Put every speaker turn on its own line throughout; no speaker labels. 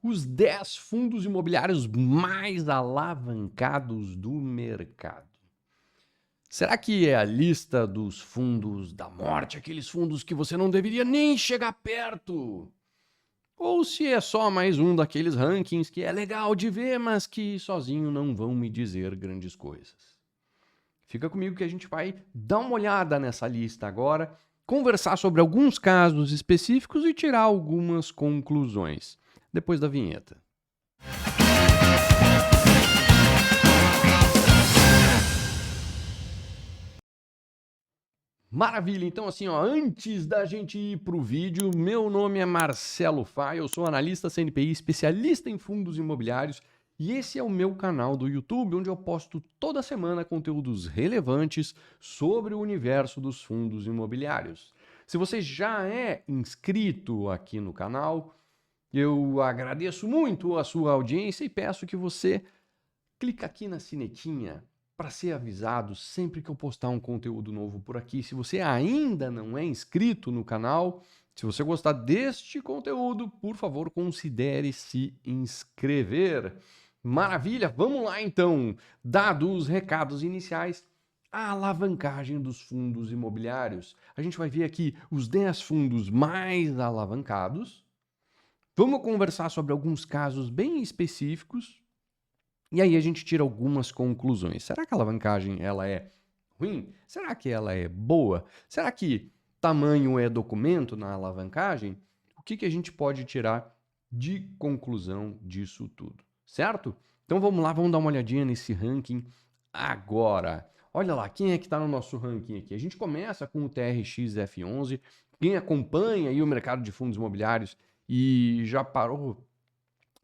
Os 10 fundos imobiliários mais alavancados do mercado. Será que é a lista dos fundos da morte, aqueles fundos que você não deveria nem chegar perto? Ou se é só mais um daqueles rankings que é legal de ver, mas que sozinho não vão me dizer grandes coisas? Fica comigo que a gente vai dar uma olhada nessa lista agora, conversar sobre alguns casos específicos e tirar algumas conclusões. Depois da vinheta. Maravilha, então assim, ó, antes da gente ir pro vídeo, meu nome é Marcelo Fai, eu sou analista CNPI, especialista em fundos imobiliários, e esse é o meu canal do YouTube, onde eu posto toda semana conteúdos relevantes sobre o universo dos fundos imobiliários. Se você já é inscrito aqui no canal, eu agradeço muito a sua audiência e peço que você clique aqui na sinetinha para ser avisado sempre que eu postar um conteúdo novo por aqui. Se você ainda não é inscrito no canal, se você gostar deste conteúdo, por favor, considere se inscrever. Maravilha, vamos lá então. Dados os recados iniciais, a alavancagem dos fundos imobiliários. A gente vai ver aqui os 10 fundos mais alavancados. Vamos conversar sobre alguns casos bem específicos e aí a gente tira algumas conclusões. Será que a alavancagem ela é ruim? Será que ela é boa? Será que tamanho é documento na alavancagem? O que a gente pode tirar de conclusão disso tudo, certo? Então vamos lá, vamos dar uma olhadinha nesse ranking agora. Olha lá, quem é que está no nosso ranking aqui? A gente começa com o TRX F11. Quem acompanha aí o mercado de fundos imobiliários e já parou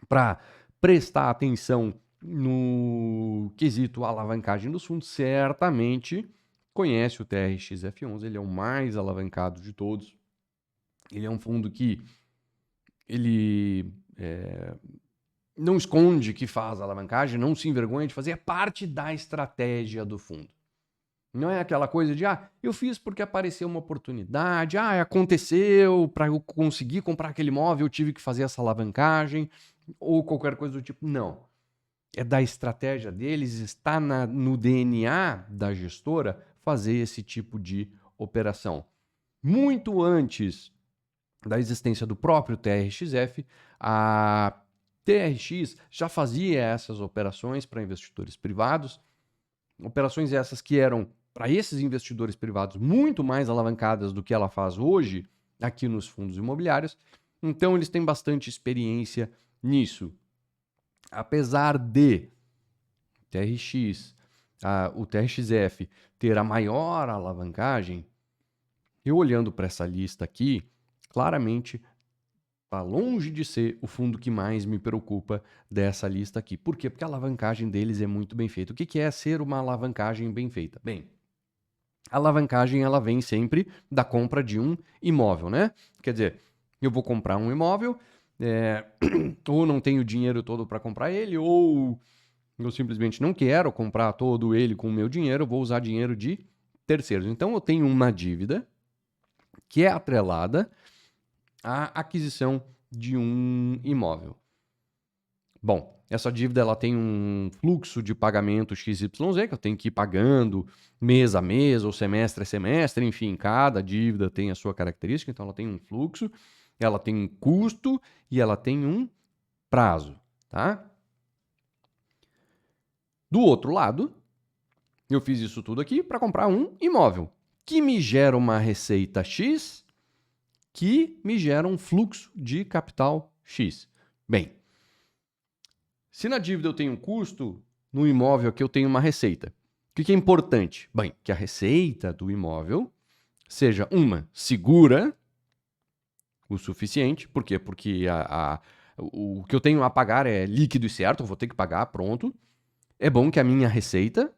para prestar atenção no quesito alavancagem dos fundos, certamente conhece o TRX-F11, ele é o mais alavancado de todos. Ele é um fundo que ele não esconde que faz alavancagem, não se envergonha de fazer, é parte da estratégia do fundo. Não é aquela coisa de, eu fiz porque apareceu uma oportunidade, aconteceu, para eu conseguir comprar aquele imóvel, eu tive que fazer essa alavancagem, ou qualquer coisa do tipo. Não. É da estratégia deles, está no DNA da gestora fazer esse tipo de operação. Muito antes da existência do próprio TRXF, a TRX já fazia essas operações para investidores privados, operações essas que eram, para esses investidores privados, muito mais alavancadas do que ela faz hoje aqui nos fundos imobiliários. Então, eles têm bastante experiência nisso. Apesar de TRX, o TRXF ter a maior alavancagem, eu olhando para essa lista aqui, claramente está longe de ser o fundo que mais me preocupa dessa lista aqui. Por quê? Porque a alavancagem deles é muito bem feita. O que é ser uma alavancagem bem feita? Bem, a alavancagem ela vem sempre da compra de um imóvel, né? Quer dizer, eu vou comprar um imóvel, ou não tenho dinheiro todo para comprar ele, ou eu simplesmente não quero comprar todo ele com o meu dinheiro, eu vou usar dinheiro de terceiros. Então eu tenho uma dívida que é atrelada à aquisição de um imóvel. Bom, essa dívida ela tem um fluxo de pagamento XYZ, que eu tenho que ir pagando mês a mês ou semestre a semestre, enfim, cada dívida tem a sua característica, então ela tem um fluxo, ela tem um custo e ela tem um prazo, tá? Do outro lado, eu fiz isso tudo aqui para comprar um imóvel, que me gera uma receita X, que me gera um fluxo de capital X. Bem, se na dívida eu tenho um custo, no imóvel aqui eu tenho uma receita. O que é importante? Bem, que a receita do imóvel seja uma segura o suficiente. Por quê? Porque o que eu tenho a pagar é líquido e certo, eu vou ter que pagar, pronto. É bom que a minha receita,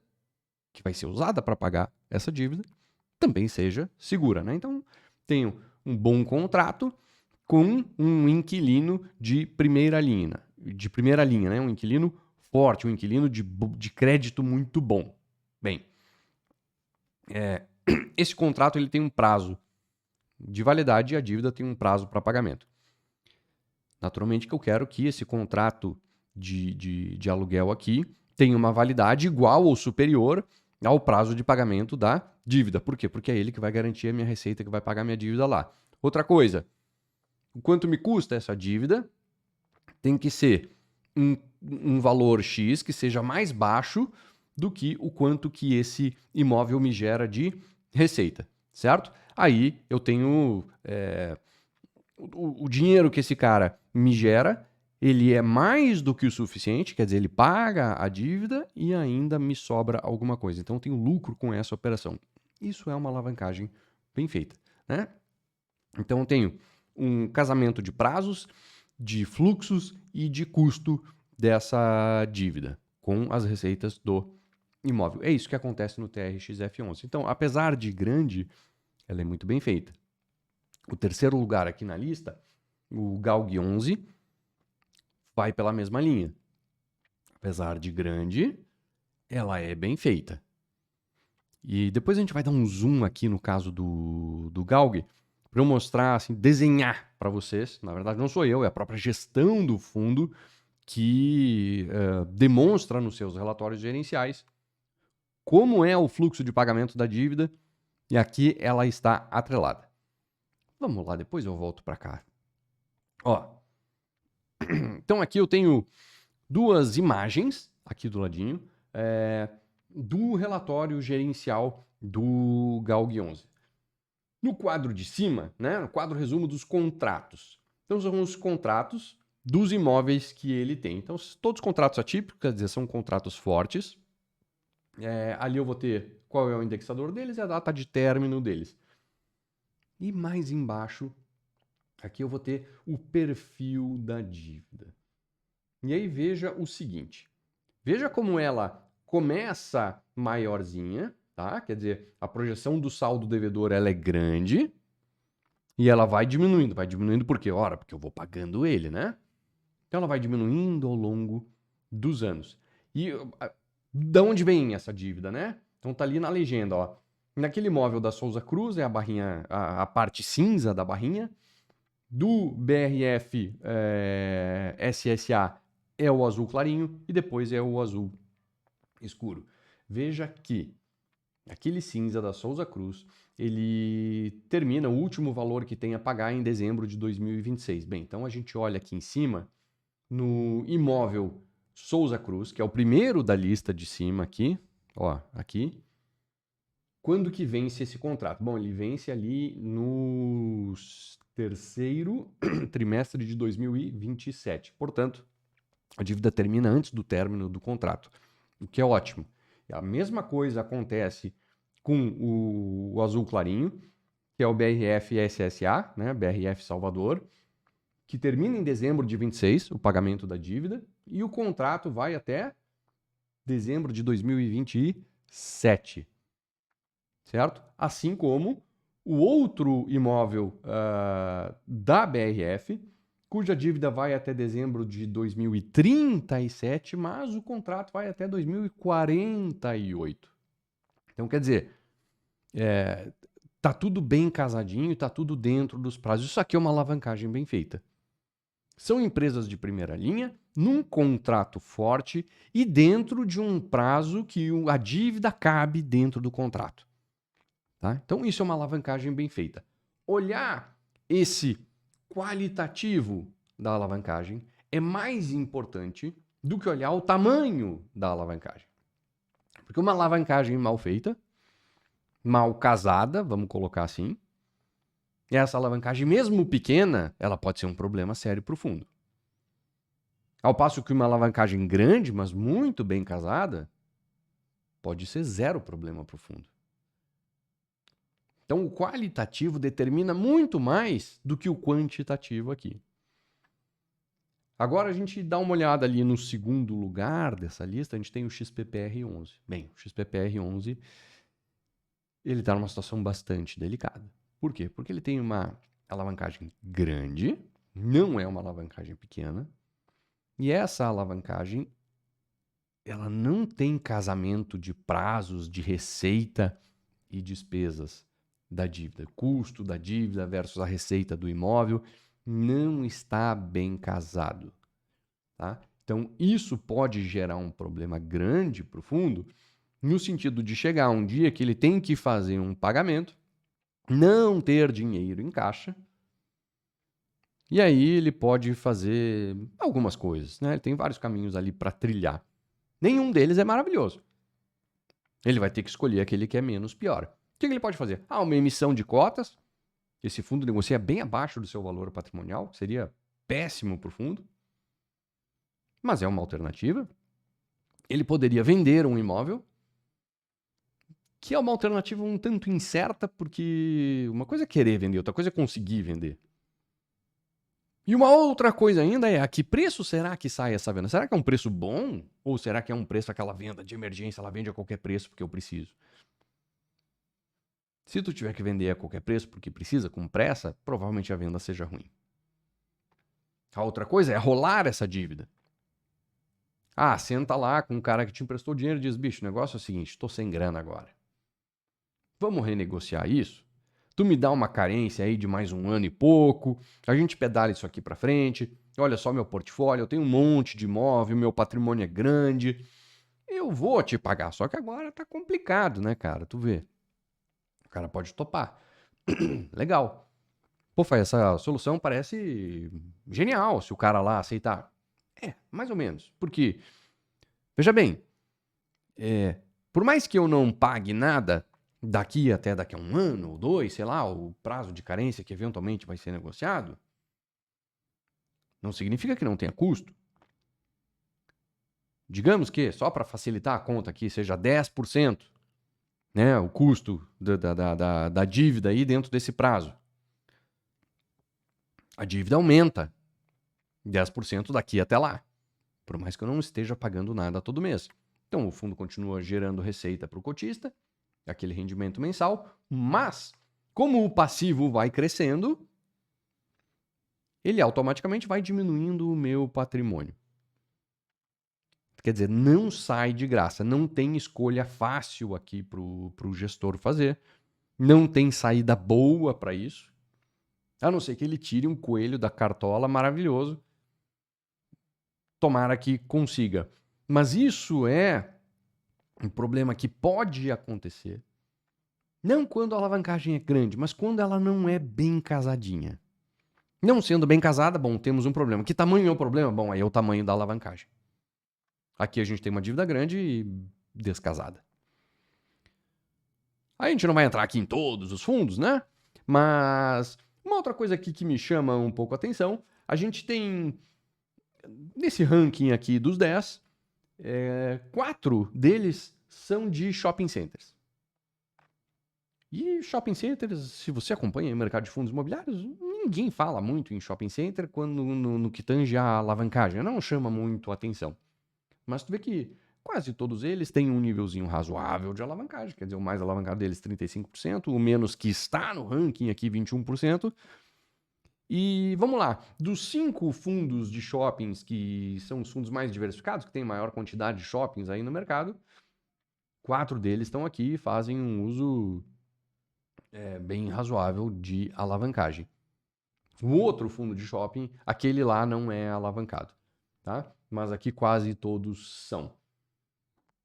que vai ser usada para pagar essa dívida, também seja segura, né? Então, tenho um bom contrato com um inquilino de primeira linha, né? Um inquilino forte, um inquilino de crédito muito bom. Bem, esse contrato ele tem um prazo de validade e a dívida tem um prazo para pagamento. Naturalmente que eu quero que esse contrato de aluguel aqui tenha uma validade igual ou superior ao prazo de pagamento da dívida. Por quê? Porque é ele que vai garantir a minha receita, que vai pagar a minha dívida lá. Outra coisa, o quanto me custa essa dívida tem que ser um valor X que seja mais baixo do que o quanto que esse imóvel me gera de receita, certo? Aí eu tenho o dinheiro que esse cara me gera, ele é mais do que o suficiente, quer dizer, ele paga a dívida e ainda me sobra alguma coisa. Então eu tenho lucro com essa operação. Isso é uma alavancagem bem feita, né? Então eu tenho um casamento de prazos, de fluxos e de custo dessa dívida com as receitas do imóvel. É isso que acontece no TRX-F11. Então, apesar de grande, ela é muito bem feita. O terceiro lugar aqui na lista, o GALG 11, vai pela mesma linha. Apesar de grande, ela é bem feita. E depois a gente vai dar um zoom aqui no caso do GALG, para eu mostrar, assim, desenhar para vocês. Na verdade, não sou eu, é a própria gestão do fundo que demonstra nos seus relatórios gerenciais como é o fluxo de pagamento da dívida, e aqui ela está atrelada. Vamos lá, depois eu volto para cá. Ó, então aqui eu tenho duas imagens, aqui do ladinho, do relatório gerencial do GALG 11. No quadro de cima, né, no quadro resumo dos contratos. Então são os contratos dos imóveis que ele tem. Então todos os contratos atípicos, quer dizer, são contratos fortes. Ali eu vou ter qual é o indexador deles e a data de término deles. E mais embaixo, aqui eu vou ter o perfil da dívida. E aí veja o seguinte, veja como ela começa maiorzinha, tá? Quer dizer, a projeção do saldo devedor ela é grande e ela vai diminuindo. Vai diminuindo por quê? Ora, porque eu vou pagando ele, né? Então ela vai diminuindo ao longo dos anos. E de onde vem essa dívida, né? Então tá ali na legenda, ó. Naquele imóvel da Souza Cruz é a barrinha, a parte cinza da barrinha. Do BRF SSA é o azul clarinho e depois é o azul escuro. Veja que aquele cinza da Souza Cruz, ele termina o último valor que tem a pagar em dezembro de 2026. Bem, então a gente olha aqui em cima no imóvel Souza Cruz, que é o primeiro da lista de cima aqui, ó, aqui. Quando que vence esse contrato? Bom, ele vence ali no terceiro trimestre de 2027. Portanto, a dívida termina antes do término do contrato, o que é ótimo. A mesma coisa acontece com o azul clarinho, que é o BRF SSA, né, BRF Salvador, que termina em dezembro de 26, o pagamento da dívida, e o contrato vai até dezembro de 2027. Certo? Assim como o outro imóvel da BRF, cuja dívida vai até dezembro de 2037, mas o contrato vai até 2048. Então, quer dizer, tá tudo bem casadinho, tá tudo dentro dos prazos. Isso aqui é uma alavancagem bem feita. São empresas de primeira linha, num contrato forte e dentro de um prazo que a dívida cabe dentro do contrato. Tá? Então, isso é uma alavancagem bem feita. Olhar esse qualitativo da alavancagem é mais importante do que olhar o tamanho da alavancagem. Porque uma alavancagem mal feita, mal casada, vamos colocar assim, e essa alavancagem, mesmo pequena, ela pode ser um problema sério para o fundo. Ao passo que uma alavancagem grande, mas muito bem casada, pode ser zero problema para o fundo. Então, o qualitativo determina muito mais do que o quantitativo aqui. Agora, a gente dá uma olhada ali no segundo lugar dessa lista, a gente tem o XPPR11. Bem, o XPPR11 ele está numa situação bastante delicada. Por quê? Porque ele tem uma alavancagem grande, não é uma alavancagem pequena, e essa alavancagem ela não tem casamento de prazos, de receita e despesas da dívida, custo da dívida versus a receita do imóvel. não está bem casado, tá? Então, isso pode gerar um problema grande para o fundo, no sentido de chegar um dia que ele tem que fazer um pagamento, não ter dinheiro em caixa, e aí ele pode fazer algumas coisas, né? Ele tem vários caminhos ali para trilhar. Nenhum deles é maravilhoso. Ele vai ter que escolher aquele que é menos pior. O que ele pode fazer? Uma emissão de cotas. Esse fundo negocia bem abaixo do seu valor patrimonial, seria péssimo para o fundo, mas é uma alternativa. Ele poderia vender um imóvel, que é uma alternativa um tanto incerta, porque uma coisa é querer vender, outra coisa é conseguir vender. E uma outra coisa ainda é, a que preço será que sai essa venda? Será que é um preço bom? Ou será que é um preço, aquela venda de emergência, ela vende a qualquer preço porque eu preciso? Se tu tiver que vender a qualquer preço porque precisa, com pressa, provavelmente a venda seja ruim. A outra coisa é rolar essa dívida. Senta lá com um cara que te emprestou dinheiro e diz, bicho, o negócio é o seguinte, estou sem grana agora. Vamos renegociar isso? Tu me dá uma carência aí de mais um ano e pouco, a gente pedala isso aqui para frente, olha só meu portfólio, eu tenho um monte de imóvel, meu patrimônio é grande, eu vou te pagar, só que agora tá complicado, né, cara? Tu vê. O cara pode topar. Legal. Pô, Fai, essa solução parece genial se o cara lá aceitar. Mais ou menos. Porque, veja bem, por mais que eu não pague nada daqui a um ano ou 2, sei lá, o prazo de carência que eventualmente vai ser negociado, não significa que não tenha custo. Digamos que, só para facilitar a conta aqui, seja 10%, né, o custo da dívida aí dentro desse prazo. A dívida aumenta 10% daqui até lá, por mais que eu não esteja pagando nada todo mês. Então, o fundo continua gerando receita para o cotista, aquele rendimento mensal, mas, como o passivo vai crescendo, ele automaticamente vai diminuindo o meu patrimônio. Quer dizer, não sai de graça, não tem escolha fácil aqui para o gestor fazer, não tem saída boa para isso, a não ser que ele tire um coelho da cartola maravilhoso. Tomara que consiga. Mas isso é um problema que pode acontecer, não quando a alavancagem é grande, mas quando ela não é bem casadinha. Não sendo bem casada, bom, temos um problema. Que tamanho é o problema? Bom, aí é o tamanho da alavancagem. Aqui a gente tem uma dívida grande e descasada. Aí a gente não vai entrar aqui em todos os fundos, né? Mas uma outra coisa aqui que me chama um pouco a atenção, a gente tem, nesse ranking aqui dos 10, 4 deles são de shopping centers. E shopping centers, se você acompanha o mercado de fundos imobiliários, ninguém fala muito em shopping center quando no que tange a alavancagem, não chama muito a atenção. Mas tu vê que quase todos eles têm um nívelzinho razoável de alavancagem, quer dizer, o mais alavancado deles 35%, o menos que está no ranking aqui 21%. E vamos lá, dos 5 fundos de shoppings que são os fundos mais diversificados, que tem maior quantidade de shoppings aí no mercado, 4 deles estão aqui e fazem um uso bem razoável de alavancagem. O outro fundo de shopping, aquele lá não é alavancado, tá? Mas aqui quase todos são.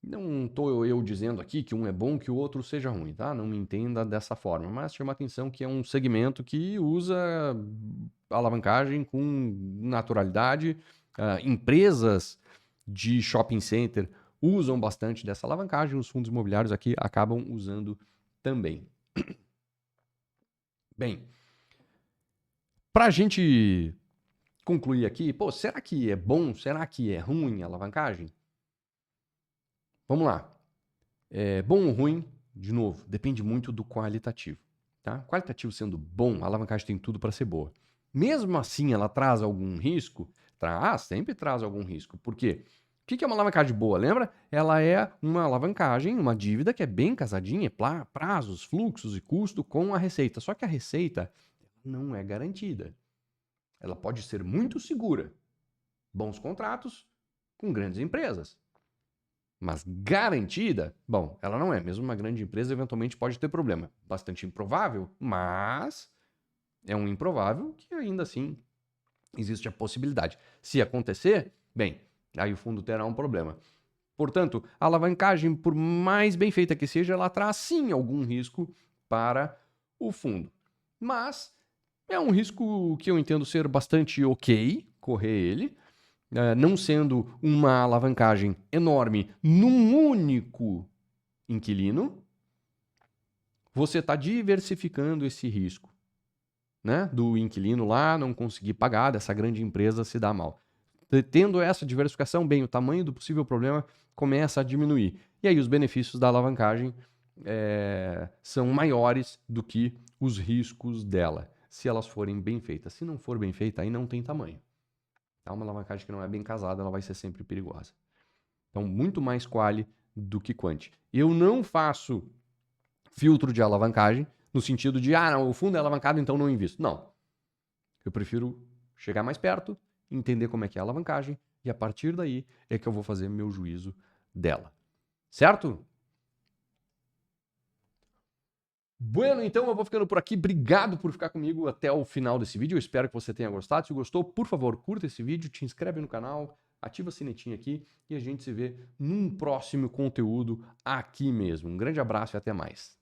Não estou eu dizendo aqui que um é bom, que o outro seja ruim, tá? Não me entenda dessa forma, mas chama atenção que é um segmento que usa alavancagem com naturalidade. Empresas de shopping center usam bastante dessa alavancagem, os fundos imobiliários aqui acabam usando também. Bem, para a gente concluir aqui, será que é bom, será que é ruim a alavancagem? Vamos lá. Bom ou ruim, de novo, depende muito do qualitativo. Tá? Qualitativo sendo bom, a alavancagem tem tudo para ser boa. Mesmo assim, ela traz algum risco? Sempre traz algum risco. Por quê? O que é uma alavancagem boa? Lembra? Ela é uma alavancagem, uma dívida que é bem casadinha, prazos, fluxos e custo com a receita. Só que a receita não é garantida. Ela pode ser muito segura. Bons contratos com grandes empresas. Mas garantida, bom, ela não é. Mesmo uma grande empresa eventualmente pode ter problema. Bastante improvável, mas é um improvável que ainda assim existe a possibilidade. Se acontecer, bem, aí o fundo terá um problema. Portanto, a alavancagem, por mais bem feita que seja, ela traz sim algum risco para o fundo. Mas é um risco que eu entendo ser bastante ok correr ele, não sendo uma alavancagem enorme num único inquilino, você está diversificando esse risco, né? Do inquilino lá não conseguir pagar, dessa grande empresa se dar mal. Tendo essa diversificação, bem, o tamanho do possível problema começa a diminuir. E aí os benefícios da alavancagem são maiores do que os riscos dela, se elas forem bem feitas. Se não for bem feita, aí não tem tamanho. Tá? Uma alavancagem que não é bem casada, ela vai ser sempre perigosa. Então, muito mais quali do que quanti. Eu não faço filtro de alavancagem no sentido de, não, o fundo é alavancado, então não invisto. Não. Eu prefiro chegar mais perto, entender como é que é a alavancagem e a partir daí é que eu vou fazer meu juízo dela. Certo? Bueno, então eu vou ficando por aqui. Obrigado por ficar comigo até o final desse vídeo. Eu espero que você tenha gostado. Se gostou, por favor, curta esse vídeo, te inscreve no canal, ativa a sinetinha aqui e a gente se vê num próximo conteúdo aqui mesmo. Um grande abraço e até mais.